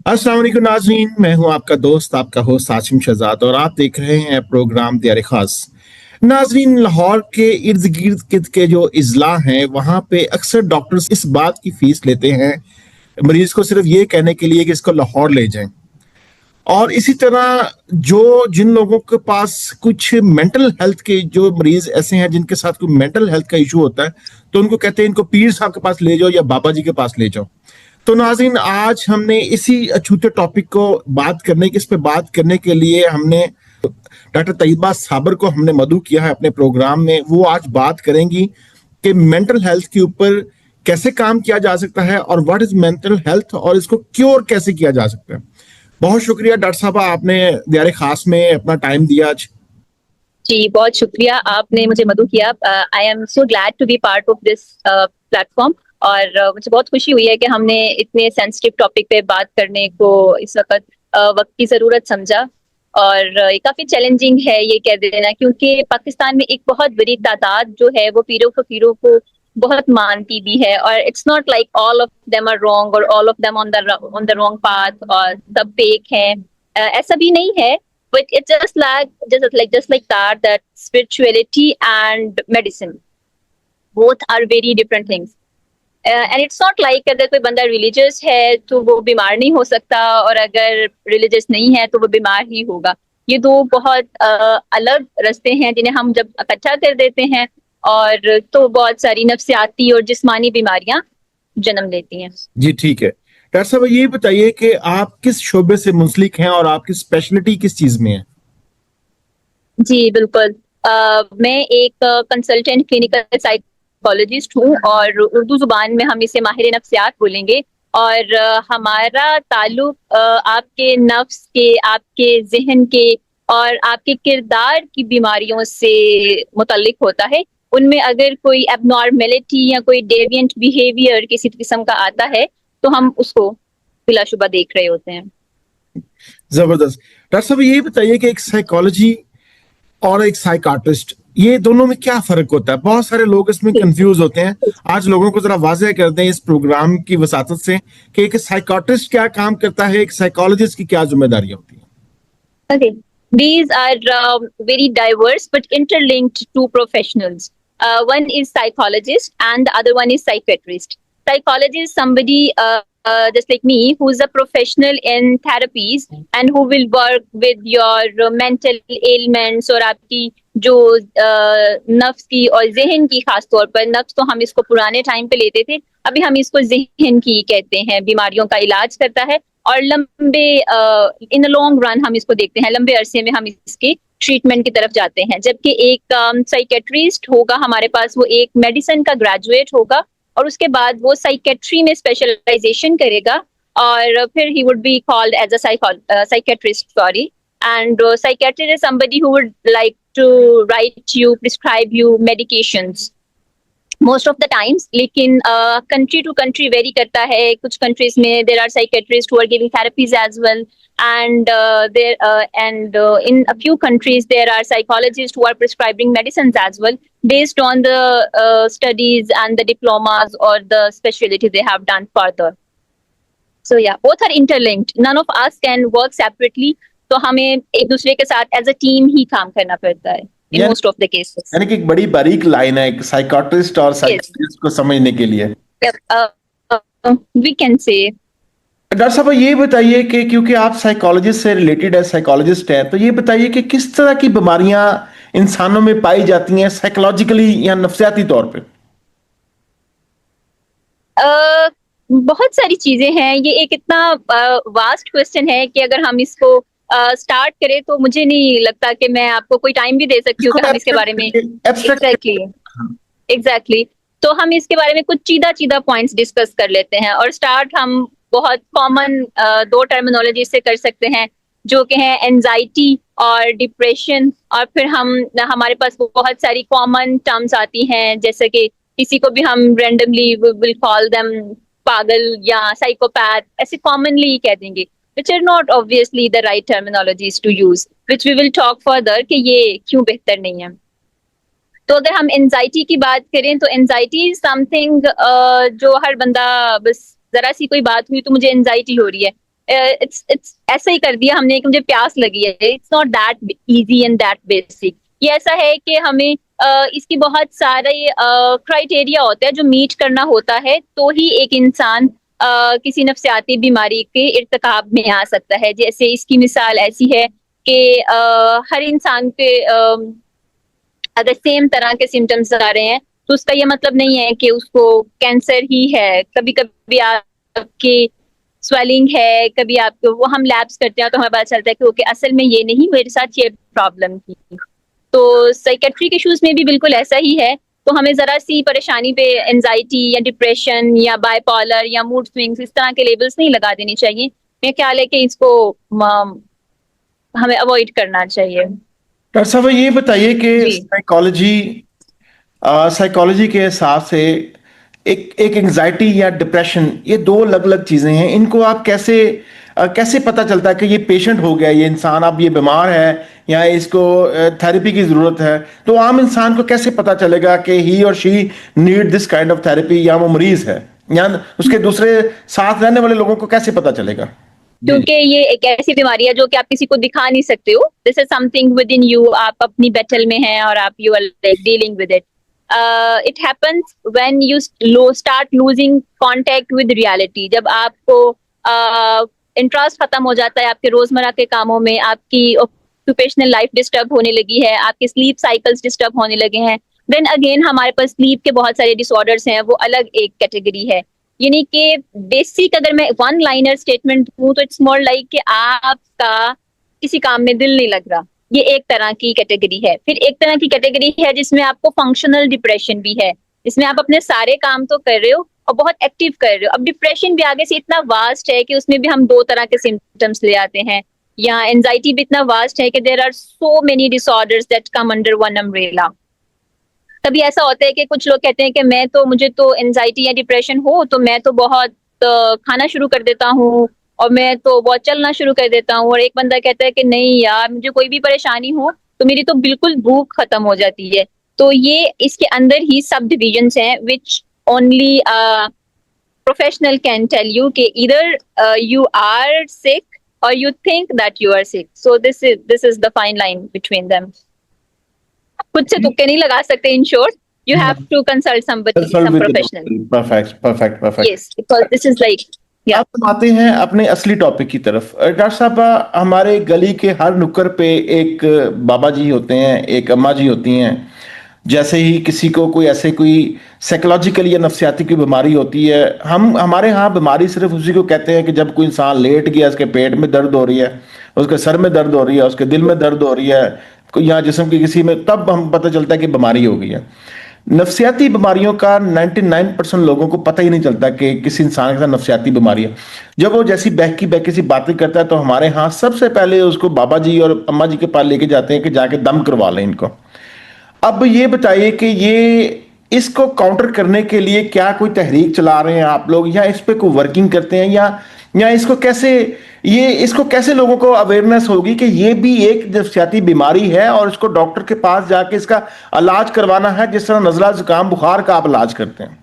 अस्सलाम वालेकुम नाज़रीन, मैं हूं आपका दोस्त, आपका होस्ट आसिम शहजाद और आप देख रहे हैं प्रोग्राम दियारे खास। नाज़रीन, लाहौर के इर्द गिर्द के जो इजला हैं वहां पे अक्सर डॉक्टर्स इस बात की फीस लेते हैं मरीज को सिर्फ ये कहने के लिए कि इसको लाहौर ले जाएं। और इसी तरह जो जिन लोगों के पास कुछ मेंटल हेल्थ के जो मरीज ऐसे हैं जिनके साथ कोई मेंटल हेल्थ का इशू होता है, तो उनको कहते हैं इनको पीर साहब के पास ले जाओ या बाबा जी के पास ले जाओ। तो नाज़रीन, आज हमने इसी अछूते टॉपिक को इस पे बात करने के लिए हमने डॉक्टर तैयबा साबर को हमने मदऊ किया है अपने प्रोग्राम में। वो आज बात करेंगी कि मेंटल हेल्थ के ऊपर कैसे काम किया जा सकता है और व्हाट इज मेंटल हेल्थ और इसको क्योर कैसे किया जा सकता है। बहुत शुक्रिया डॉक्टर साहब, आपने दियारे खास में अपना टाइम दिया आज। जी, बहुत शुक्रिया, आपने मुझे मदऊ किया। I am so glad to be part of this platform और मुझे बहुत खुशी हुई है कि हमने इतने सेंसिटिव टॉपिक पे बात करने को इस वक्त की जरूरत समझा। और ये काफी चैलेंजिंग है ये कह देना, क्योंकि पाकिस्तान में एक बहुत बड़ी तादाद जो है वो पीरों फकीरों को बहुत मानती भी है। और it's not like all of them are wrong और all of them on the wrong path और सब फेक हैं। ऐसा भी नहीं है, but it's just like that spirituality and medicine both are very different things. And it's not like अगर कोई बंदा रिलीजियस है तो वो बीमार नहीं हो सकता और अगर रिलीजियस नहीं है तो वो बीमार ही होगा। ये दो बहुत अलग रास्ते हैं जिन्हें हम जब इकट्ठा कर देते हैं और तो बहुत सारी नफ्सियाती और जिस्मानी बीमारियां जन्म लेती हैं। जी ठीक है डॉक्टर साहब, ये बताइए कि आप किस शोबे से मुंसलिक हैं और आपकी स्पेशलिटी किस चीज में है। जी बिल्कुल, मैं एक कंसल्टेंट क्लिनिकल साइकोलॉजिस्ट हूँ और उर्दू जुबान में हम इसे माहिर नफ्सियात बोलेंगे। और हमारा ताल्लुक आपके नफ्स के, आपके जहन के और आपके किरदार की बीमारियों से मुतल्लिक होता है। उनमें अगर कोई एबनॉर्मेलिटी या कोई डेविएंट बिहेवियर किसी किस्म का आता है तो हम उसको बिलाशुबा देख रहे होते हैं। जबरदस्त। डॉक्टर साहब, ये बताइए कि एक साइकोलॉजी और एक साइकाट्रिस्ट, ये दोनों में क्या फर्क होता है? बहुत सारे लोग इसमें कंफ्यूज होते हैं। आज लोगों को जरा वाज़ेह कर दें इस प्रोग्राम की वसातत से कि एक साइकाट्रिस्ट क्या काम करता है, एक साइकोलॉजिस्ट की क्या जिम्मेदारी होती है। Okay, these are very diverse but interlinked two professionals. One is psychologist and the other one is psychiatrist. Psychologist, somebody just like me, who's a professional in therapies and who will work with your mental ailments और आपकी जो नफ्स की और जहन की, खास तौर पर नफ्स तो हम इसको पुराने टाइम पे लेते थे, अभी हम इसको जहन की कहते हैं, बीमारियों का इलाज करता है। और लंबे इन लॉन्ग रन हम इसको देखते हैं, लंबे अरसे में हम इसके ट्रीटमेंट की तरफ जाते हैं। जबकि एक साइकेट्रिस्ट होगा हमारे पास, वो एक मेडिसिन का ग्रेजुएट होगा और उसके बाद वो साइकेट्री में स्पेशलाइजेशन करेगा और फिर he would be called as a psychiatrist, sorry. And psychiatrist is somebody who would like to write you, prescribe you medications most of the times. लेकिन कंट्री टू कंट्री वेरी करता है। कुछ countries में there are psychiatrist who are giving therapies as well and in a few countries there are psychologists who are prescribing medicines as well based on the studies and the diplomas or the specialty they have done further. So yeah, both are interlinked. None of us can work separately. तो हमें एक दूसरे के साथ as a team ही काम करना पड़ता है in most of the cases. यानी कि एक बड़ी बारीक लाइन है साइकाट्रिस्ट और साइकियाट्रिस्ट को समझने के लिए। We can say. डॉक्टर साहब, ये बताइए कि क्योंकि आप साइकोलॉजिस्ट से रिलेटेड है, साइकोलॉजिस्ट हैं, तो ये बताइए कि किस तरह की बीमारियां इंसानों में पाई जाती हैं साइकोलॉजिकली या नफ्सियाती तौर पे। बहुत सारी चीजें हैं। ये एक इतना वास्ट क्वेश्चन है कि अगर हम इसको स्टार्ट करें तो मुझे नहीं लगता कि मैं आपको कोई टाइम भी दे सकती हूँ कि हम इसके बारे में एग्जैक्टली तो हम इसके बारे में कुछ चीदा पॉइंट्स डिस्कस कर लेते हैं। और स्टार्ट हम बहुत कॉमन दो टर्मिनोलॉजी से कर सकते हैं, जो कि है एंजाइटी और डिप्रेशन। और फिर हमारे पास बहुत सारी कॉमन टर्म्स आती हैं, जैसे कि किसी को भी हम रेंडमली विल कॉल देम पागल या साइकोपैथ, ऐसे कॉमनली कह देंगे, which are not obviously the right terminologies to use, which we will talk further कि ये क्यों बेहतर नहीं है। तो अगर हम एंजाइटी की बात करें तो एंजाइटी समथिंग जो हर बंदा, बस जरा सी कोई बात हुई तो मुझे एंजाइटी हो रही है, इट्स ऐसा ही कर दिया हमने कि मुझे प्यास लगी है. It's not that easy and that basic. ये ऐसा है कि हमें इसकी बहुत सारे क्राइटेरिया होते हैं जो मीट करना होता है, तो ही एक इंसान किसी नफ्सियाती बीमारी के इर्तिकाब में आ सकता है. जैसे इसकी मिसाल ऐसी है कि हर इंसान के अगर सेम तरह के सिम्टम्स आ रहे हैं तो उसका ये मतलब नहीं है कि उसको कैंसर ही है. कभी कभी आपकी स्वेलिंग है, कभी आपको वो हम लैब्स करते हैं तो हमें पता चलता है कि ओके असल में ये नहीं, मेरे साथ ये प्रॉब्लम थी. तो साइकेट्रिक इश्यूज में भी बिल्कुल ऐसा ही है. तो हमें जरा सी परेशानी पे एंजाइटी या डिप्रेशन या बाइपोलर या मूड स्विंग्स इस तरह के लेबल्स नहीं लगा देने चाहिए. मेरा ख्याल है कि इसको हमें अवॉइड करना चाहिए. डॉक्टर साहब ये बताइए कि जी. साइकोलॉजी के हिसाब से एक एंजाइटी या डिप्रेशन, ये दो अलग अलग चीजें हैं. इनको आप कैसे पता चलता है कि ये पेशेंट हो गया, ये इंसान अब ये बीमार है या इसको थेरेपी की जरूरत है? तो आम इंसान को कैसे पता चलेगा कि ही or she need this kind of therapy, या वो मरीज है, या उसके दूसरे साथ रहने वाले लोगों को कैसे पता चलेगा? क्योंकि ये एक ऐसी बीमारी है जो कि आप किसी को दिखा नहीं सकते हो. This is something within you. आप अपनी बैटल में हैं और आप you are like dealing with it. It happens when you start losing contact with reality. जब आपको इंटरेस्ट खत्म हो जाता है आपके रोजमर्रा के कामों में, आपकी ऑक्यूपेशनल लाइफ डिस्टर्ब होने लगी है, आपके स्लीप साइकिल्स डिस्टर्ब होने लगे हैं, देन अगेन हमारे पास स्लीप के बहुत सारे डिसऑर्डर्स हैं, वो अलग एक कैटेगरी है. यानी कि बेसिक अगर मैं वन लाइनर स्टेटमेंट दूं तो इट्स मोर लाइक कि आपका किसी काम में दिल नहीं लग रहा. ये एक तरह की कैटेगरी है. फिर एक तरह की कैटेगरी है जिसमें आपको फंक्शनल डिप्रेशन भी है, जिसमें आप अपने सारे काम तो कर रहे हो और बहुत एक्टिव कर रहे हो. अब डिप्रेशन भी आगे से इतना वास्ट है कि उसमें भी हम दो तरह के सिम्टम्स ले आते हैं. या एंजाइटी भी इतना वास्ट है कि there are so many disorders that come under one umbrella. कभी ऐसा होता है कि कुछ लोग कहते हैं कि मुझे तो एंजाइटी या डिप्रेशन हो तो मैं तो बहुत खाना शुरू कर देता हूँ और मैं तो बहुत चलना शुरू कर देता हूँ. और एक बंदा कहता है कि नहीं यार, मुझे कोई भी परेशानी हो तो मेरी तो बिल्कुल भूख खत्म हो जाती है. तो ये इसके अंदर ही सब डिविजन्स हैं which only professional can tell you कि either you are sick or you think that you are sick. So this is the fine line between them. खुद से तुक्के नहीं लगा सकते. In short, you have to consult somebody, some professional. Perfect. Yes, because this is like, yeah. अब हम आते हैं अपने असली टॉपिक की तरफ. डॉक्टर साहब, हमारे गली के हर नुक्कड़ पे एक बाबा जी होते हैं, एक अम्मा जी होती हैं. जैसे ही किसी को कोई साइकोलॉजिकल या नफ्सियाती की बीमारी होती है, हमारे यहाँ बीमारी सिर्फ उसी को कहते हैं कि जब कोई इंसान लेट गया, उसके पेट में दर्द हो रही है, उसके सर में दर्द हो रही है, उसके दिल में दर्द हो रही है, या जिस्म की किसी में, तब हम पता चलता है कि बीमारी हो गई है. नफ्सियाती बीमारियों का 99% लोगों को पता ही नहीं चलता कि किसी इंसान के साथ नफ्सियाती बीमारी है. जब वो जैसी बहकी सी बातें करता है तो हमारे यहाँ सबसे पहले उसको बाबा जी और अम्मा जी के पास लेके जाते हैं कि जाके दम करवा लें इनको. अब ये बताइए कि इसको काउंटर करने के लिए क्या कोई तहरीक चला रहे हैं आप लोग, या इस पे कोई वर्किंग करते हैं, या इसको कैसे लोगों को अवेयरनेस होगी कि ये भी एक नफ्सियाती बीमारी है और इसको डॉक्टर के पास जाके इसका इलाज करवाना है, जिस तरह नजला जुकाम बुखार का आप इलाज करते हैं?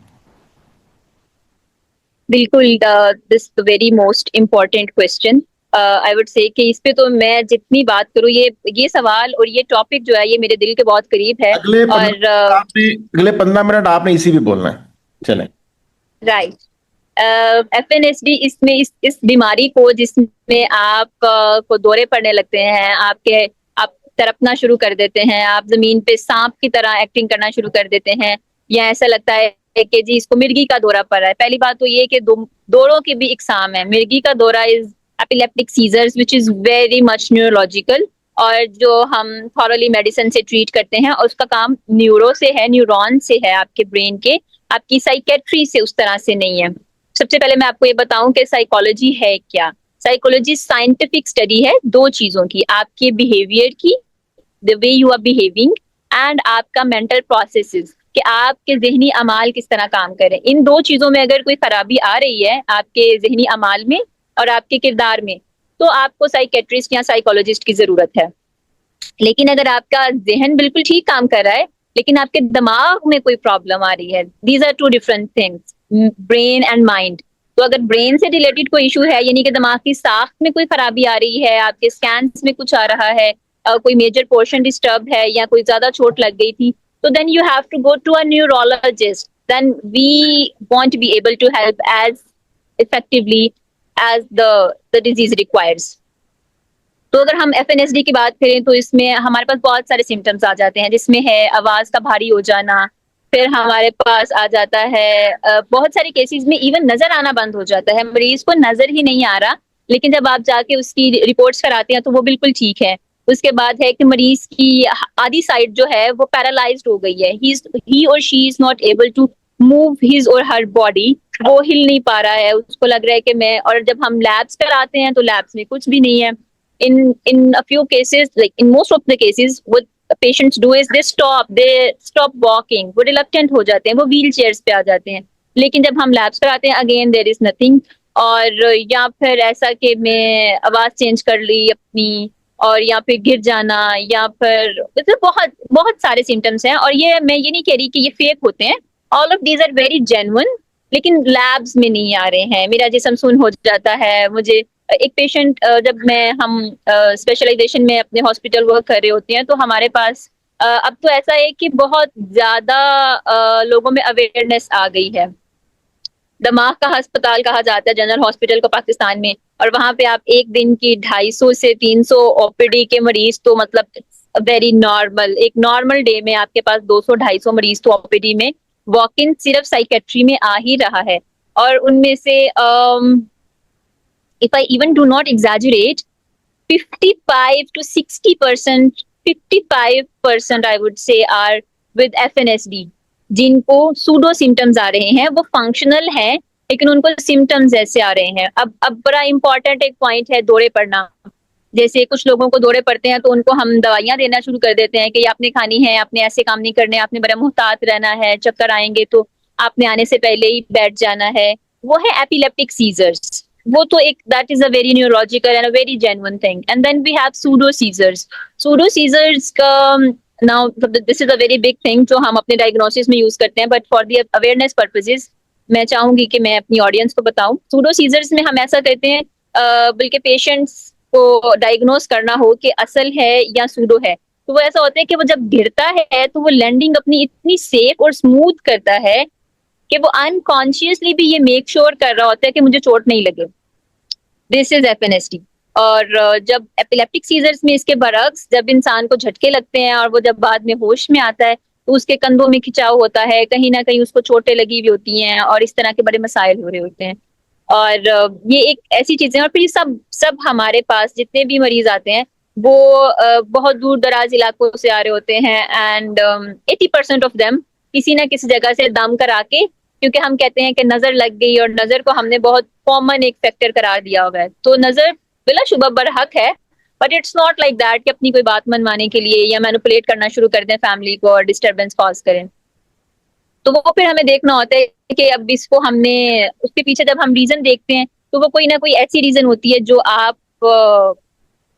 बिल्कुल. This very most important question. I would say कि इस पे तो मैं जितनी बात करूं, ये सवाल और ये टॉपिक जो है ये मेरे दिल के बहुत करीब है. अगले 15 मिनट आपने इसी पे बोलना है. चलें. राइट. FNSD इसमें इस बीमारी को, जिसमें आप को दौरे पड़ने लगते हैं, आप तड़पना शुरू कर देते हैं, आप जमीन पे सांप की तरह एक्टिंग करना शुरू कर देते हैं, या ऐसा लगता है कि जी इसको मिर्गी का दौरा पड़ रहा है. पहली बात तो ये कि दौरों की भी इकसाम है. मिर्गी का दौरा is epileptic seizures which is very much neurological, और जो हम थॉरली मेडिसिन से ट्रीट करते हैं, और उसका काम न्यूरो से है, न्यूरॉन से है, आपके ब्रेन के, आपकी साइकेट्री से उस तरह से नहीं है. सबसे पहले मैं आपको ये बताऊं कि साइकोलॉजी है क्या. साइकोलॉजी साइंटिफिक स्टडी है दो चीजों की, आपके बिहेवियर की, the way you are behaving, and आपका मेंटल प्रोसेसेस, कि आपके जहनी अमाल किस तरह काम करें. इन दो चीजों में अगर कोई खराबी आ रही है आपके जहनी अमाल में और आपके किरदार में, तो आपको साइकेट्रिस्ट या साइकोलॉजिस्ट की जरूरत है. लेकिन अगर आपका जहन बिल्कुल ठीक काम कर रहा है लेकिन आपके दिमाग में कोई प्रॉब्लम आ रही है, these are two different things, brain and mind. तो अगर ब्रेन से रिलेटेड कोई इशू है, यानी कि दिमाग की साख्त में कोई खराबी आ रही है, आपके स्कैन्स में कुछ आ रहा है, कोई मेजर पोर्शन डिस्टर्ब है या कोई ज्यादा चोट लग गई थी, तो then you have to go to a neurologist. Then we won't be able to help as effectively as the disease requires. तो अगर हम FNSD की बात करें तो इसमें हमारे पास बहुत सारे सिम्टम्स आ जाते हैं, जिसमें है आवाज का भारी हो जाना, फिर हमारे पास आ जाता है बहुत सारे केसेस में इवन नजर आना बंद हो जाता है, मरीज को नजर ही नहीं आ रहा, लेकिन जब आप जाके उसकी रिपोर्ट्स कराते हैं तो वो बिल्कुल ठीक है. उसके बाद है कि मरीज की आधी साइड जो है वो पैरालाइज्ड हो गई है, he or she is not able to move his or her body, वो हिल नहीं पा रहा है, उसको लग रहा है कि मैं, और जब हम लैब्स कराते हैं तो लैब्स में कुछ भी नहीं है. In a few cases, like in most of the cases, what patients do is they stop walking, वो reluctant हो जाते हैं, वो व्हील चेयर्स पे आ जाते हैं. लेकिन जब हम लैब्स कराते हैं अगेन देयर इज नथिंग. और या फिर ऐसा कि मैं आवाज चेंज कर ली अपनी, और या फिर गिर जाना, या फिर मतलब बहुत बहुत सारे सिम्टम्स हैं. और ये मैं ये नहीं कह रही कि ये फेक होते हैं, all of these are very genuine, लेकिन लैब्स में नहीं आ रहे हैं. मेरा जिस्म सुन हो जाता है, मुझे एक पेशेंट, जब हम स्पेशलाइजेशन में अपने हॉस्पिटल वर्क कर रहे होते हैं तो हमारे पास अब तो ऐसा है कि बहुत ज्यादा लोगों में अवेयरनेस आ गई है. दिमाग का अस्पताल कहा जाता है जनरल हॉस्पिटल को पाकिस्तान में, और वहां पे आप एक दिन की 250 से 300 OPD के मरीज, तो मतलब वेरी नॉर्मल, एक नॉर्मल डे में आपके पास 200-250 मरीज तो OPD में वॉक इन सिर्फ साइकेट्री में आ ही रहा है. और उनमें से if I even do not exaggerate, 55 to 60%, 55% I would say are with FNSD, जिनको सूडो सिम्टम्स आ रहे हैं, वो फंक्शनल हैं लेकिन उनको सिम्टम्स ऐसे आ रहे हैं. अब बड़ा इंपॉर्टेंट एक पॉइंट है दौरे पड़ना. जैसे कुछ लोगों को दौरे पड़ते हैं तो उनको हम दवाइयां देना शुरू कर देते हैं कि ये आपने खानी है, आपने ऐसे काम नहीं करने, आपने बड़ा मुहतात रहना है, चक्कर आएंगे तो आपने आने से पहले ही बैठ जाना है. वो है एपिलेप्टिक सीजर्स. वो तो एक that is a very neurological and a very genuine thing. And then we have pseudo seizures. Pseudo seizures का now this is a very big thing जो हम अपने डायग्नोसिस में यूज करते हैं, but for the awareness purposes मैं चाहूंगी कि मैं अपनी ऑडियंस को बताऊं. सूडो सीजर्स में हम ऐसा करते हैं, बल्कि पेशेंट्स को डायग्नोस करना हो कि असल है या सूडो है, तो वो ऐसा होता है कि वो जब गिरता है तो वो लैंडिंग अपनी इतनी सेफ और स्मूथ करता है कि वो अनकॉन्शियसली भी ये मेक श्योर कर रहा होता है कि मुझे चोट नहीं लगे. This is FNSD. और जब एपिलेप्टिक सीजर्स में इसके बरक्स, जब इंसान को झटके लगते हैं और वो जब बाद में होश में आता है तो उसके कंधों में खिंचाव होता है, कहीं ना कहीं उसको चोटें लगी हुई होती हैं और इस तरह के बड़े मसाइल हो रहे होते हैं. और ये एक ऐसी चीजें, और फिर सब हमारे पास जितने भी मरीज आते हैं वो बहुत दूर दराज इलाकों से आ रहे होते हैं. एंड 80% ऑफ देम किसी ना किसी जगह से दम करा के, क्योंकि हम कहते हैं कि नजर लग गई और नजर को हमने बहुत कॉमन एक फैक्टर करार दिया हुआ है. तो नजर बिलाशुबा बरहक है, but it's not like that कि अपनी कोई बात मनवाने के लिए या मैनिपुलेट करना शुरू कर दें फैमिली को और डिस्टर्बेंस कॉज करें. तो वो फिर हमें देखना होता है कि अब इसको हमने, उसके पीछे जब हम रीजन देखते हैं तो वो कोई ना कोई ऐसी रीजन होती है जो आप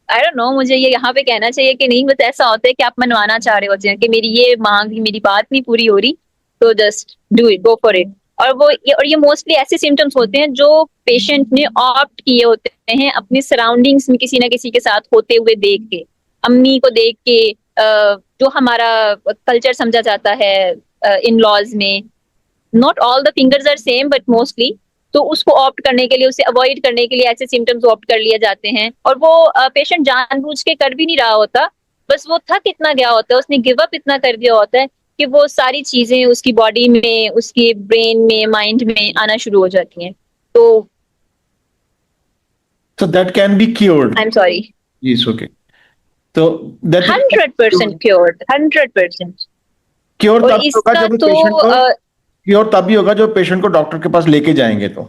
आई डोंट नो, मुझे ये यहाँ पे कहना चाहिए कि नहीं, बस ऐसा होता है कि आप मनवाना चाह रहे होते हैं कि मेरी ये मांग, मेरी बात नहीं पूरी हो रही, तो just do it, go for it. और ये मोस्टली ऐसे सिम्टम्स होते हैं जो पेशेंट ने ऑप्ट किए होते हैं अपने सराउंडिंग्स में किसी ना किसी के साथ होते हुए देख के, अम्मी को देख के, जो हमारा कल्चर समझा जाता है इन लॉज में. Not all the fingers are same but mostly. तो उसको ऑप्ट करने के लिए, उसे अवॉइड करने के लिए ऐसे सिम्टम्स ऑप्ट कर लिए जाते हैं. और वो पेशेंट जानबूझ के कर भी नहीं रहा होता, बस वो थक इतना गया होता है, उसने गिव अप इतना कर दिया होता है कि वो सारी चीजें उसकी बॉडी में, उसकी ब्रेन में, माइंड में आना शुरू हो जाती हैं. तो that can be cured. I am sorry. Yes, okay. तो that 100% cured, 100%. क्योर और तभी होगा इसका जब तो पेशेंट को क्योर तभी होगा जब पेशेंट को डॉक्टर के पास लेके जाएंगे तो.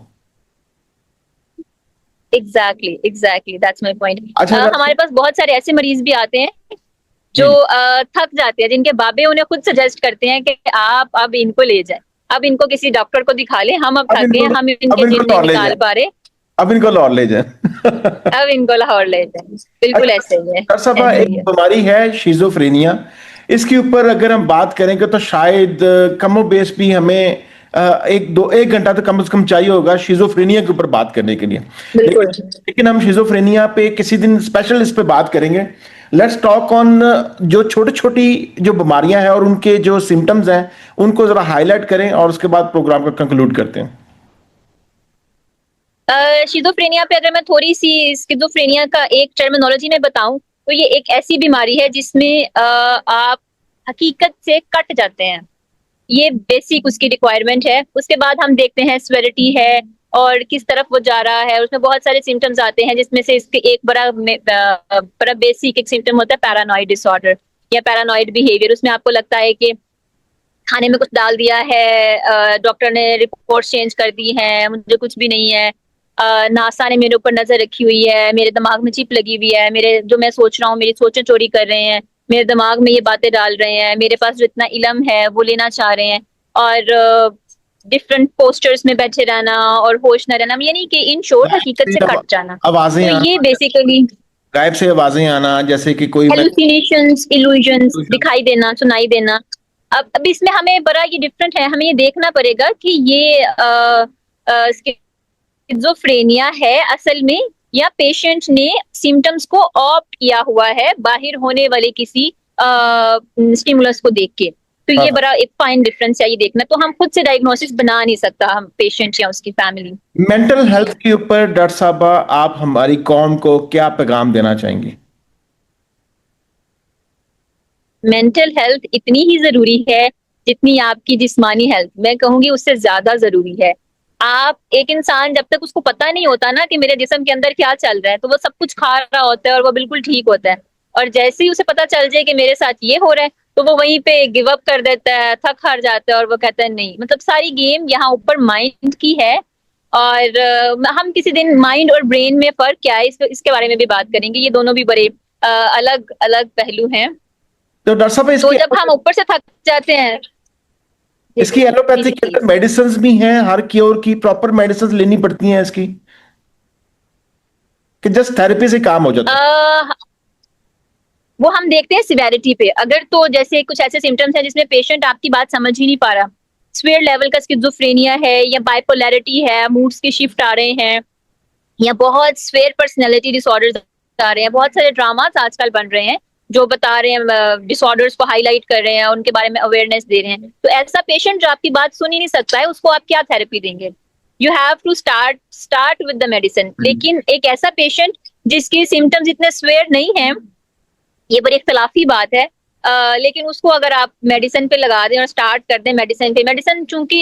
Exactly that's my point. अच्छा, हमारे पास बहुत सारे ऐसे मरीज भी आते हैं जो थक जाते हैं, जिनके बाबे उन्हें खुद सजेस्ट करते हैं कि आप अब इनको ले जाए, अब इनको किसी डॉक्टर को दिखा लें, हम अब थक गए, हम इनके जिन नहीं निकाल पा रहे, अब इनको लाहौर ले जाए. अब इनको लाहौर ले जाए. बिल्कुल ऐसे ही है. डॉक्टर साहब, एक बीमारी है शिज़ोफ्रेनिया. इसके ऊपर अगर हम बात करेंगे तो शायद कमो बेस भी हमें एक घंटा तो कम से कम चाहिए होगा शिजोफ्रेनिया के ऊपर बात करने के लिए। बिल्कुल। लेकिन हम शिजोफ्रेनिया पे किसी दिन स्पेशल इस पे बात करेंगे। लेट्स टॉक ऑन जो छोटी छोटी जो बीमारियां हैं और उनके जो सिम्टम्स हैं उनको जरा हाईलाइट करें और उसके बाद प्रोग्राम को कंक्लूड करते हैं। शिजोफ्रेनिया पे अगर मैं थोड़ी सी स्किज़ोफ्रेनिया का एक टर्मिनोलॉजी में बताऊं तो ये एक ऐसी बीमारी है जिसमें आप हकीकत से कट जाते हैं। ये बेसिक उसकी रिक्वायरमेंट है। उसके बाद हम देखते हैं स्वेलिटी है और किस तरफ वो जा रहा है। उसमें बहुत सारे सिम्टम्स आते हैं जिसमें से इसके एक बड़ा बेसिक एक सिम्टम होता है पैरानॉइड डिसऑर्डर या पैरानॉइड बिहेवियर। उसमें आपको लगता है कि खाने में कुछ डाल दिया है, डॉक्टर ने रिपोर्ट चेंज कर दी है, मुझे कुछ भी नहीं है, नासा ने मेरे ऊपर नजर रखी हुई है, मेरे दिमाग में चिप लगी हुई है, मेरे जो मैं सोच रहा हूँ मेरी सोचें चोरी कर रहे हैं, मेरे दिमाग में ये बातें डाल रहे हैं, मेरे पास जो इतना इल्म है वो लेना चाह रहे हैं, और डिफरेंट पोस्टर्स में बैठे रहना और होश न रहना, यानी कि इन शॉर्ट हकीकत से कट जाना। आवाजें तो ये आना, बेसिकली गायब से आवाजें आना, जैसे कि कोई हेलुसिनेशंस, इल्यूजन्स, दिखाई देना, सुनाई देना। अब इसमें हमें बड़ा ये डिफरेंट है, हमें ये देखना पड़ेगा कि ये स्किज़ोफ्रेनिया है असल में या पेशेंट ने सिम्टम्स को ऑप्ट किया हुआ है बाहर होने वाले किसी स्टिमुलस को देख के। तो ये बड़ा एक फाइन डिफरेंस है ये देखना। तो हम खुद से डायग्नोसिस बना नहीं सकता हम पेशेंट या उसकी फैमिली। मेंटल हेल्थ के ऊपर डॉक्टर साहबा आप हमारी कौम को क्या पैगाम देना चाहेंगे? मेंटल हेल्थ इतनी ही जरूरी है जितनी आपकी जिस्मानी हेल्थ, मैं कहूंगी उससे ज्यादा जरूरी है। आप एक इंसान जब तक उसको पता नहीं होता ना कि मेरे जिस्म के अंदर क्या चल रहा है, तो वो सब कुछ खा रहा होता है और वो बिल्कुल ठीक होता है, और जैसे ही उसे पता चल जाए कि मेरे साथ ये हो रहा है तो वो वहीं पे गिव अप कर देता है, थक हार जाता है और वो कहता है नहीं। मतलब सारी गेम यहाँ ऊपर माइंड की है, और हम किसी दिन माइंड और ब्रेन में फर्क क्या है इसके बारे में भी बात करेंगे। ये दोनों भी बड़े अलग अलग पहलू हैं। तो डॉक्टर साहब तो जब हम ऊपर से थक जाते हैं, इसकी एलोपैथी के अंदर मेडिसिन भी हैं, हर क्योर की प्रॉपर मेडिसिन लेनी पड़ती हैं इसकी, कि जस्ट थेरेपी से काम हो जाता है? वो हम देखते हैं सिवेरिटी पे। अगर तो जैसे कुछ ऐसे सिम्टम्स हैं जिसमें पेशेंट आपकी बात समझ ही नहीं पा रहा, स्वेयर लेवल का स्किज़ोफ्रेनिया है या बाइपोलैरिटी है, मूड्स के शिफ्ट आ रहे हैं, या बहुत स्वेयर पर्सनैलिटी डिसऑर्डर्स आ रहे हैं। बहुत सारे ड्रामास आजकल बन रहे हैं जो बता रहे हैं, डिसऑर्डर्स को हाईलाइट कर रहे हैं, उनके बारे में अवेयरनेस दे रहे हैं। तो ऐसा पेशेंट जो आपकी बात सुन ही नहीं सकता है, उसको आप क्या थेरेपी देंगे? You have to start with the medicine. लेकिन एक ऐसा पेशेंट जिसके सिम्टम्स इतने स्वेयर नहीं है, ये बड़ी इख्तलाफी बात है, लेकिन उसको अगर आप मेडिसिन पे लगा दें और स्टार्ट कर दें मेडिसिन पे, मेडिसिन चूंकि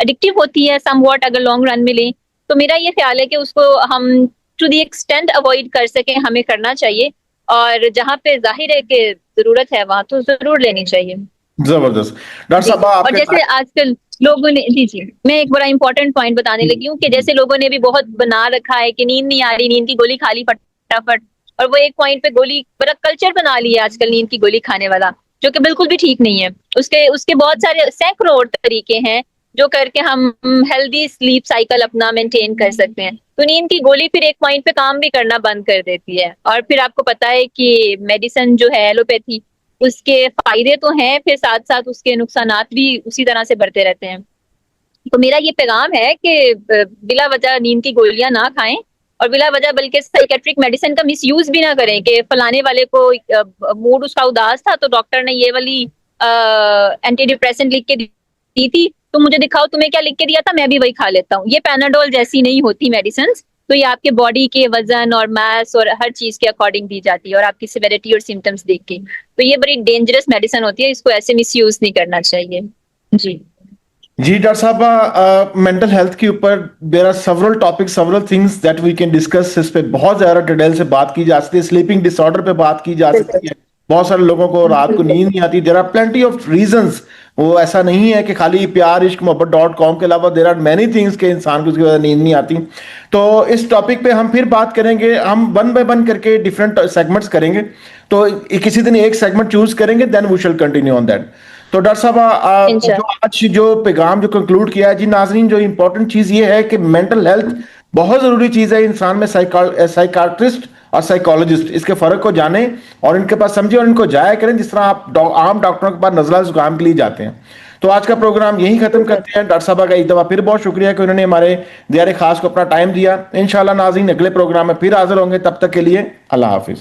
एडिक्टिव होती है समवॉट अगर लॉन्ग रन में लें, तो मेरा ये ख्याल है कि उसको हम टू दी एक्सटेंट अवॉइड कर सकें हमें करना चाहिए, और जहाँ पे जाहिर है कि जरूरत है वहां तो जरूर लेनी चाहिए। जबरदस्त डॉक्टर साहब। और जैसे आजकल लोगों ने, जी मैं एक बड़ा इंपॉर्टेंट पॉइंट बताने लगी हूँ कि जैसे लोगों ने भी बहुत बना रखा है कि नींद नहीं आ रही, नींद की गोली खा ली फटाफट, और वो एक पॉइंट पे गोली बड़ा कल्चर बना लिया आजकल नींद की गोली खाने वाला, जो कि बिल्कुल भी ठीक नहीं है। उसके बहुत सारे सैकड़ों और तरीके हैं जो करके हम हेल्दी स्लीप साइकिल अपना मेंटेन कर सकते हैं। तो नींद की गोली फिर एक पॉइंट पे काम भी करना बंद कर देती है, और फिर आपको पता है कि मेडिसिन जो है एलोपैथी, उसके फायदे तो हैं, फिर साथ साथ उसके नुकसानात भी उसी तरह से बढ़ते रहते हैं। तो मेरा ये पैगाम है कि बिला वजह नींद की गोलियां ना खाएं, और बिला वजह बल्कि साइकेट्रिक मेडिसिन का मिसयूज भी ना करें कि फलाने वाले को मूड उसका उदास था तो डॉक्टर ने ये वाली एंटी डिप्रेसेंट लिख के दी थी, तो मुझे दिखाओ तुम्हें क्या लिख के दिया था, मैं भी वही खा लेता हूँ। ये पैनाडोल जैसी नहीं होती मेडिसिन, तो ये आपके बॉडी के वजन और मास और हर चीज के अकॉर्डिंग दी जाती है, और आपकी सिवियरिटी और सिम्टम्स देख के। तो ये बड़ी डेंजरस मेडिसिन होती है, इसको ऐसे मिसयूज नहीं करना चाहिए। जी डॉक्टर साहब, मेंटल हेल्थ के ऊपर there are several topics, several things that we can discuss. इस पे बहुत ज्यादा डिटेल से बात की जा सकती है। स्लीपिंग डिसऑर्डर पे बात की जा सकती है। बहुत सारे लोगों को रात को नींद नहीं आती। There are plenty of reasons. वो ऐसा नहीं है कि खाली प्यार इश्क मोहब्बत.com के अलावा देयर आर मेनी थिंग्स के इंसान को उसकी वजह नींद नहीं आती। तो इस टॉपिक पे हम फिर बात करेंगे। हम वन बाय वन करके डिफरेंट सेगमेंट्स करेंगे। तो किसी दिन एक सेगमेंट चूज करेंगे, then we shall continue on that. तो डॉक्टर साहब, जो आज जो पैगाम जो कंक्लूड किया है जी नाजरीन, जो इंपॉर्टेंट चीज ये है कि मेंटल हेल्थ बहुत जरूरी चीज है। इंसान में साइकाट्रिस्ट और साइकोलॉजिस्ट इसके फर्क को जाने और इनके पास समझे और इनको जाया करें, जिस तरह आप आम डॉक्टरों के पास नज़ला जुकाम के लिए जाते हैं। तो आज का प्रोग्राम यही खत्म करते हैं। डॉक्टर साहबा का एक दफा फिर बहुत शुक्रिया कि उन्होंने हमारे दियारे खास को अपना टाइम दिया। इंशाल्लाह नाज़रीन अगले प्रोग्राम में फिर हाजिर होंगे, तब तक के लिए अल्लाह हाफिज।